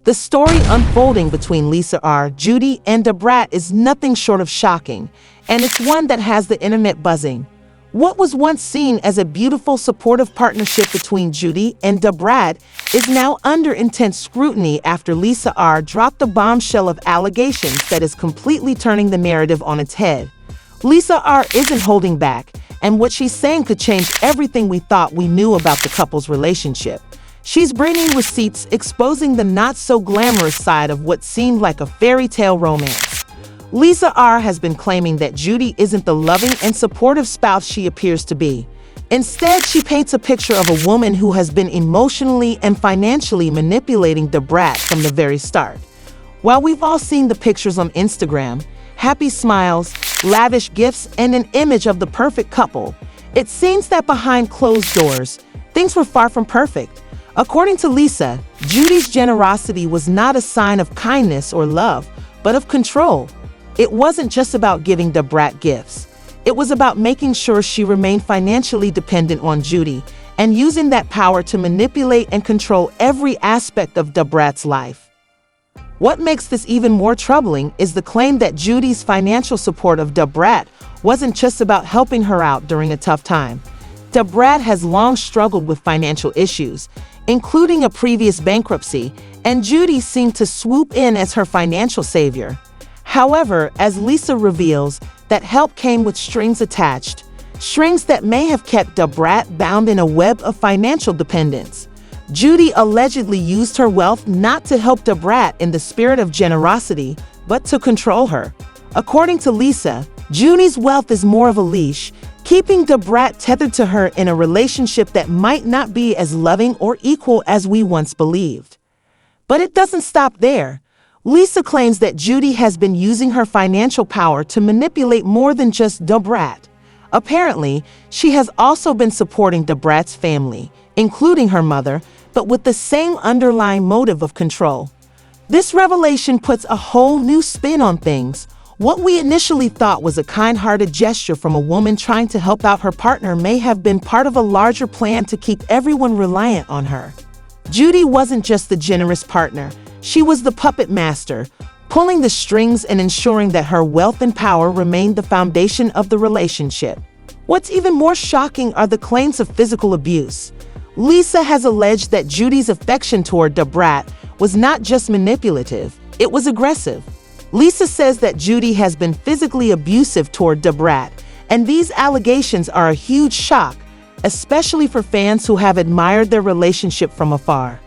The story unfolding between Lisa R., Judy, and Brat is nothing short of shocking, and it's one that has the internet buzzing. What was once seen as a beautiful, supportive partnership between Judy and Brat is now under intense scrutiny after Lisa R. dropped a bombshell of allegations that is completely turning the narrative on its head. Lisa R. isn't holding back, and what she's saying could change everything we thought we knew about the couple's relationship. She's bringing receipts exposing the not-so-glamorous side of what seemed like a fairy tale romance. Lisa R. has been claiming that Judy isn't the loving and supportive spouse she appears to be. Instead, she paints a picture of a woman who has been emotionally and financially manipulating Brat from the very start. While we've all seen the pictures on Instagram, happy smiles, lavish gifts, and an image of the perfect couple, it seems that behind closed doors, things were far from perfect. According to Lisa, Judy's generosity was not a sign of kindness or love, but of control. It wasn't just about giving Brat gifts. It was about making sure she remained financially dependent on Judy and using that power to manipulate and control every aspect of Brat's life. What makes this even more troubling is the claim that Judy's financial support of Brat wasn't just about helping her out during a tough time. Brat has long struggled with financial issues, including a previous bankruptcy, and Judy seemed to swoop in as her financial savior. However, as Lisa reveals, that help came with strings attached, strings that may have kept Brat bound in a web of financial dependence. Judy allegedly used her wealth not to help Brat in the spirit of generosity, but to control her. According to Lisa, Judy's wealth is more of a leash, keeping Brat tethered to her in a relationship that might not be as loving or equal as we once believed. But it doesn't stop there. Lisa claims that Judy has been using her financial power to manipulate more than just Brat. Apparently, she has also been supporting Brat's family, including her mother, but with the same underlying motive of control. This revelation puts a whole new spin on things. What we initially thought was a kind-hearted gesture from a woman trying to help out her partner may have been part of a larger plan to keep everyone reliant on her. Judy wasn't just the generous partner, she was the puppet master, pulling the strings and ensuring that her wealth and power remained the foundation of the relationship. What's even more shocking are the claims of physical abuse. Lisa has alleged that Judy's affection toward Brat was not just manipulative, it was aggressive. Lisa says that Judy has been physically abusive toward Brat, and these allegations are a huge shock, especially for fans who have admired their relationship from afar.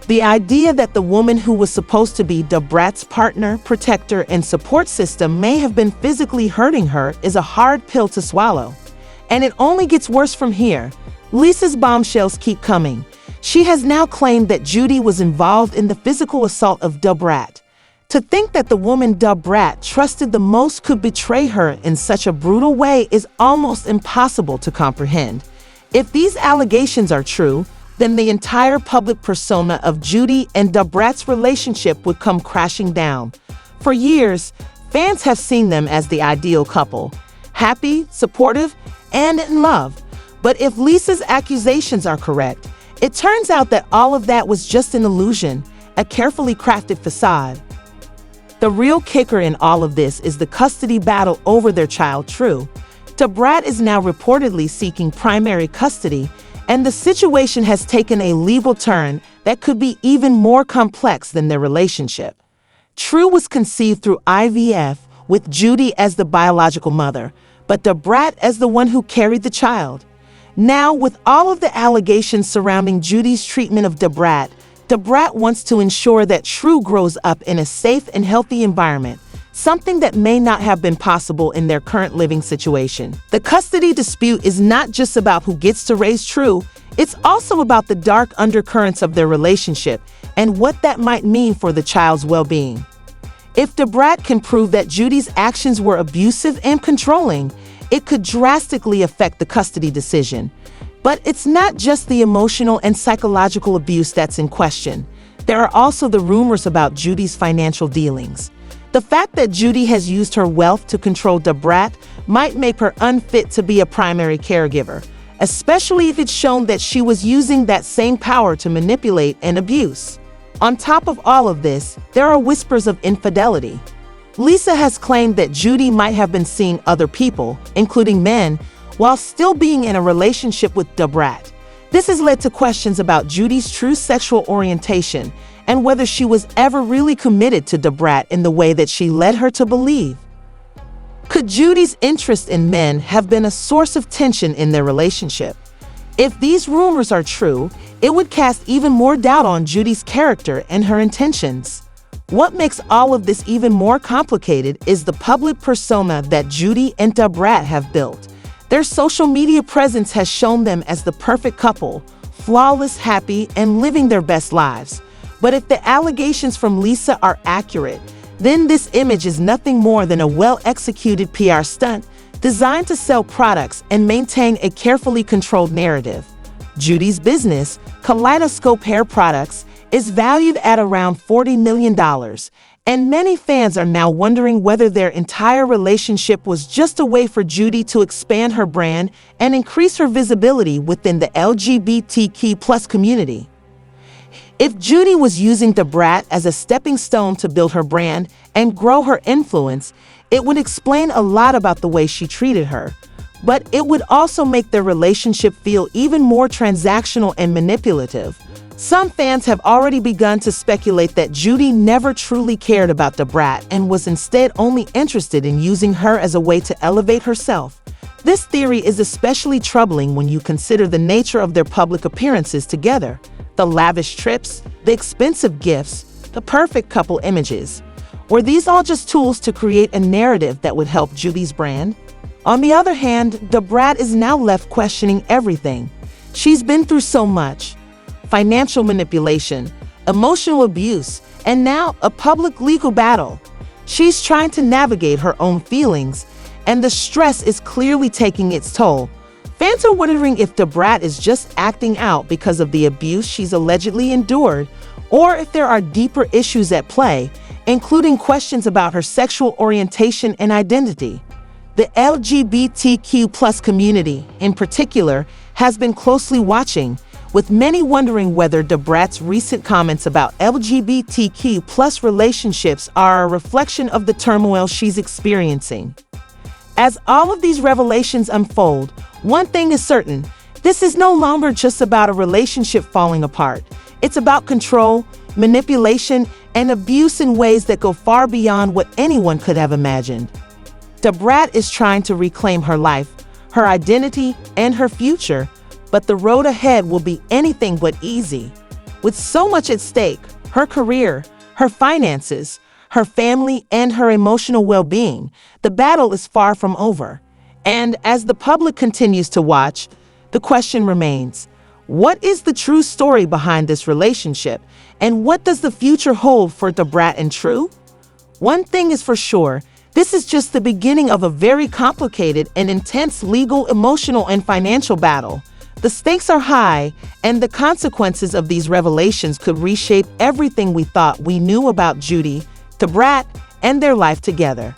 The idea that the woman who was supposed to be Brat's partner, protector, and support system may have been physically hurting her is a hard pill to swallow. And it only gets worse from here. Lisa's bombshells keep coming. She has now claimed that Judy was involved in the physical assault of Brat. To think that the woman Brat trusted the most could betray her in such a brutal way is almost impossible to comprehend. If these allegations are true, then the entire public persona of Judy and Brat's relationship would come crashing down. For years, fans have seen them as the ideal couple, happy, supportive, and in love. But if Lisa's accusations are correct, it turns out that all of that was just an illusion, a carefully crafted facade. The real kicker in all of this is the custody battle over their child, True. Brat is now reportedly seeking primary custody, and the situation has taken a legal turn that could be even more complex than their relationship. True was conceived through IVF, with Judy as the biological mother, but Brat as the one who carried the child. Now, with all of the allegations surrounding Judy's treatment of Brat wants to ensure that True grows up in a safe and healthy environment, something that may not have been possible in their current living situation. The custody dispute is not just about who gets to raise True, it's also about the dark undercurrents of their relationship and what that might mean for the child's well-being. If Brat can prove that Judy's actions were abusive and controlling, it could drastically affect the custody decision. But it's not just the emotional and psychological abuse that's in question. There are also the rumors about Judy's financial dealings. The fact that Judy has used her wealth to control Brat might make her unfit to be a primary caregiver, especially if it's shown that she was using that same power to manipulate and abuse. On top of all of this, there are whispers of infidelity. Lisa has claimed that Judy might have been seeing other people, including men, while still being in a relationship with Brat. This has led to questions about Judy's true sexual orientation and whether she was ever really committed to Brat in the way that she led her to believe. Could Judy's interest in men have been a source of tension in their relationship? If these rumors are true, it would cast even more doubt on Judy's character and her intentions. What makes all of this even more complicated is the public persona that Judy and Brat have built. Their social media presence has shown them as the perfect couple, flawless, happy, and living their best lives. But if the allegations from Lisa are accurate, then this image is nothing more than a well-executed PR stunt designed to sell products and maintain a carefully controlled narrative. Judy's business, Kaleidoscope Hair Products, is valued at around $40 million, and many fans are now wondering whether their entire relationship was just a way for Judy to expand her brand and increase her visibility within the LGBTQ+ community. If Judy was using Brat as a stepping stone to build her brand and grow her influence, it would explain a lot about the way she treated her. But it would also make their relationship feel even more transactional and manipulative. Some fans have already begun to speculate that Judy never truly cared about Brat and was instead only interested in using her as a way to elevate herself. This theory is especially troubling when you consider the nature of their public appearances together. The lavish trips, the expensive gifts, the perfect couple images. Were these all just tools to create a narrative that would help Judy's brand? On the other hand, Brat is now left questioning everything. She's been through so much. Financial manipulation, emotional abuse, and now a public legal battle. She's trying to navigate her own feelings, and the stress is clearly taking its toll. Fans are wondering if Brat is just acting out because of the abuse she's allegedly endured, or if there are deeper issues at play, including questions about her sexual orientation and identity. The LGBTQ+ community, in particular, has been closely watching, with many wondering whether Brat's recent comments about LGBTQ+ relationships are a reflection of the turmoil she's experiencing. As all of these revelations unfold, one thing is certain: this is no longer just about a relationship falling apart. It's about control, manipulation, and abuse in ways that go far beyond what anyone could have imagined. Brat is trying to reclaim her life, her identity, and her future, but the road ahead will be anything but easy. With so much at stake, her career, her finances, her family, and her emotional well-being, the battle is far from over. And as the public continues to watch, the question remains: what is the true story behind this relationship, and what does the future hold for Brat and True? One thing is for sure: this is just the beginning of a very complicated and intense legal, emotional, and financial battle. The stakes are high, and the consequences of these revelations could reshape everything we thought we knew about Judy, Brat, and their life together.